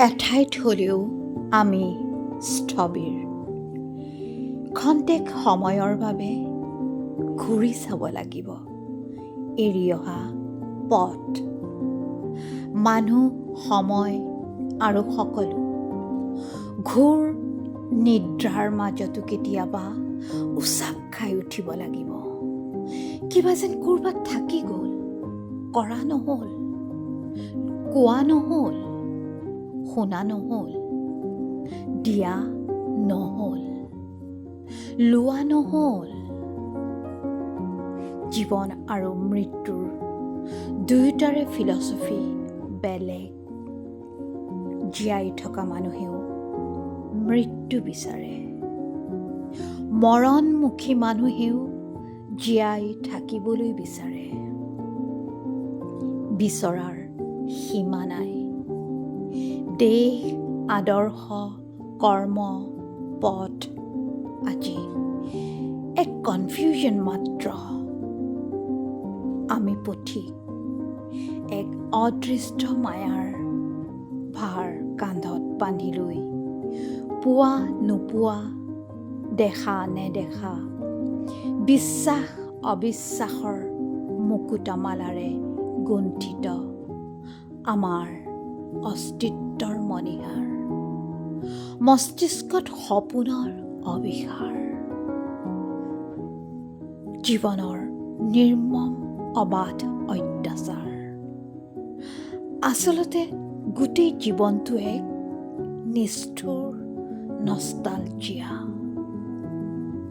এঠাইত হ'লেও আমি স্থবিৰ। খন্তেক সময়ৰ বাবে ঘূৰি চাব লাগিব এৰি অহা পথ, মানুহ, সময় আৰু সকলো। ঘোৰ নিদ্ৰাৰ মাজতো কেতিয়াবা উচাপ খাই উঠিব লাগিব। কিবা যেন ক'ৰবাত থাকি গ'ল, কৰা নহ'ল, কোৱা নহ'ল, শুনা নহ'ল, দিয়া নহ'ল, লোৱা নহ'ল। জীৱন আৰু মৃত্যুৰ দুয়োটাৰে ফিলচফি বেলেগ। জীয়াই থকা মানুহেও মৃত্যু বিচাৰে, মৰণমুখী মানুহেও জীয়াই থাকিবলৈ বিচাৰে। বিচৰাৰ সীমা নাই। দেশ, আদৰ্শ, কৰ্ম, পথ আজি এক কনফিউজন মাত্ৰ। আমি পথিক, এক অদৃষ্ট মায়াৰ ভাৰ কান্ধত বান্ধি লৈ পোৱা নোপোৱা, দেখা নেদেখা, বিশ্বাস অবিশ্বাসৰ মুকুতামালাৰে গুণ্ঠিত আমাৰ অস্তিত্বৰ মণিহাৰ, মস্তিষ্কত সপোনৰ অবিহাৰ। জীৱনৰ নিৰ্মম অবাধ অত্যাচাৰ। আচলতে গোটেই জীৱনটো এক নিষ্ঠুৰ নষ্টালজিয়া।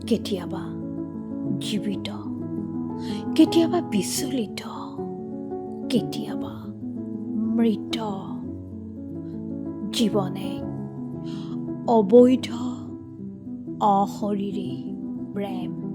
কেতিয়াবা জীৱিত, কেতিয়াবা বিচলিত, কেতিয়াবা মৃত। জীৱনে অবৈধ অশৰীৰী প্ৰেম।